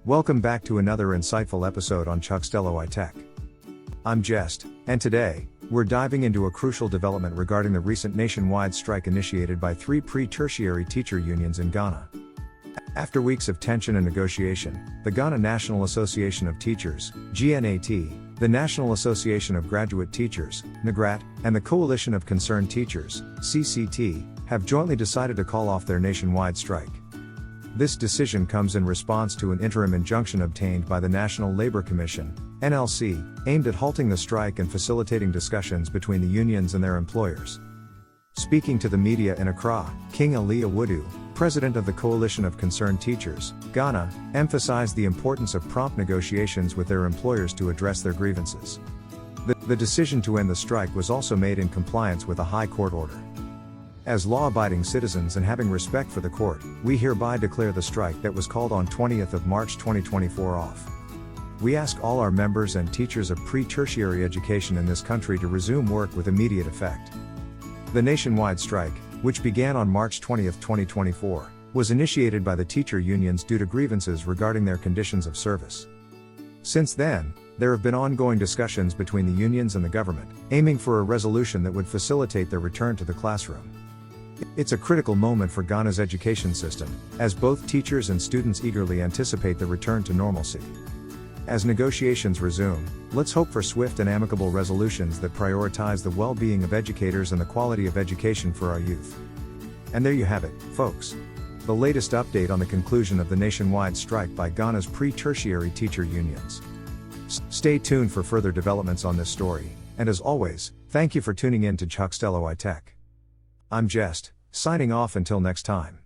Welcome back to another insightful episode on Chuckstello iTech. I'm Jest, and today, we're diving into a crucial development regarding the recent nationwide strike initiated by 3 pre-tertiary teacher unions in Ghana. After weeks of tension and negotiation, the Ghana National Association of Teachers, GNAT, the National Association of Graduate Teachers, NAGRAT, and the Coalition of Concerned Teachers, CCT, have jointly decided to call off their nationwide strike. This decision comes in response to an interim injunction obtained by the National Labor Commission, NLC, aimed at halting the strike and facilitating discussions between the unions and their employers. Speaking to the media in Accra, King Ali Awudu, president of the Coalition of Concerned Teachers, Ghana, emphasized the importance of prompt negotiations with their employers to address their grievances. The decision to end the strike was also made in compliance with a high court order. As law-abiding citizens and having respect for the court, we hereby declare the strike that was called on 20th of March 2024 off. We ask all our members and teachers of pre-tertiary education in this country to resume work with immediate effect. The nationwide strike, which began on March 20, 2024, was initiated by the teacher unions due to grievances regarding their conditions of service. Since then, there have been ongoing discussions between the unions and the government, aiming for a resolution that would facilitate their return to the classroom. It's a critical moment for Ghana's education system, as both teachers and students eagerly anticipate the return to normalcy. As negotiations resume, let's hope for swift and amicable resolutions that prioritize the well-being of educators and the quality of education for our youth. And there you have it, folks. The latest update on the conclusion of the nationwide strike by Ghana's pre-tertiary teacher unions. Stay tuned for further developments on this story, and as always, thank you for tuning in to Chuckstello iTech. I'm Jest, signing off until next time.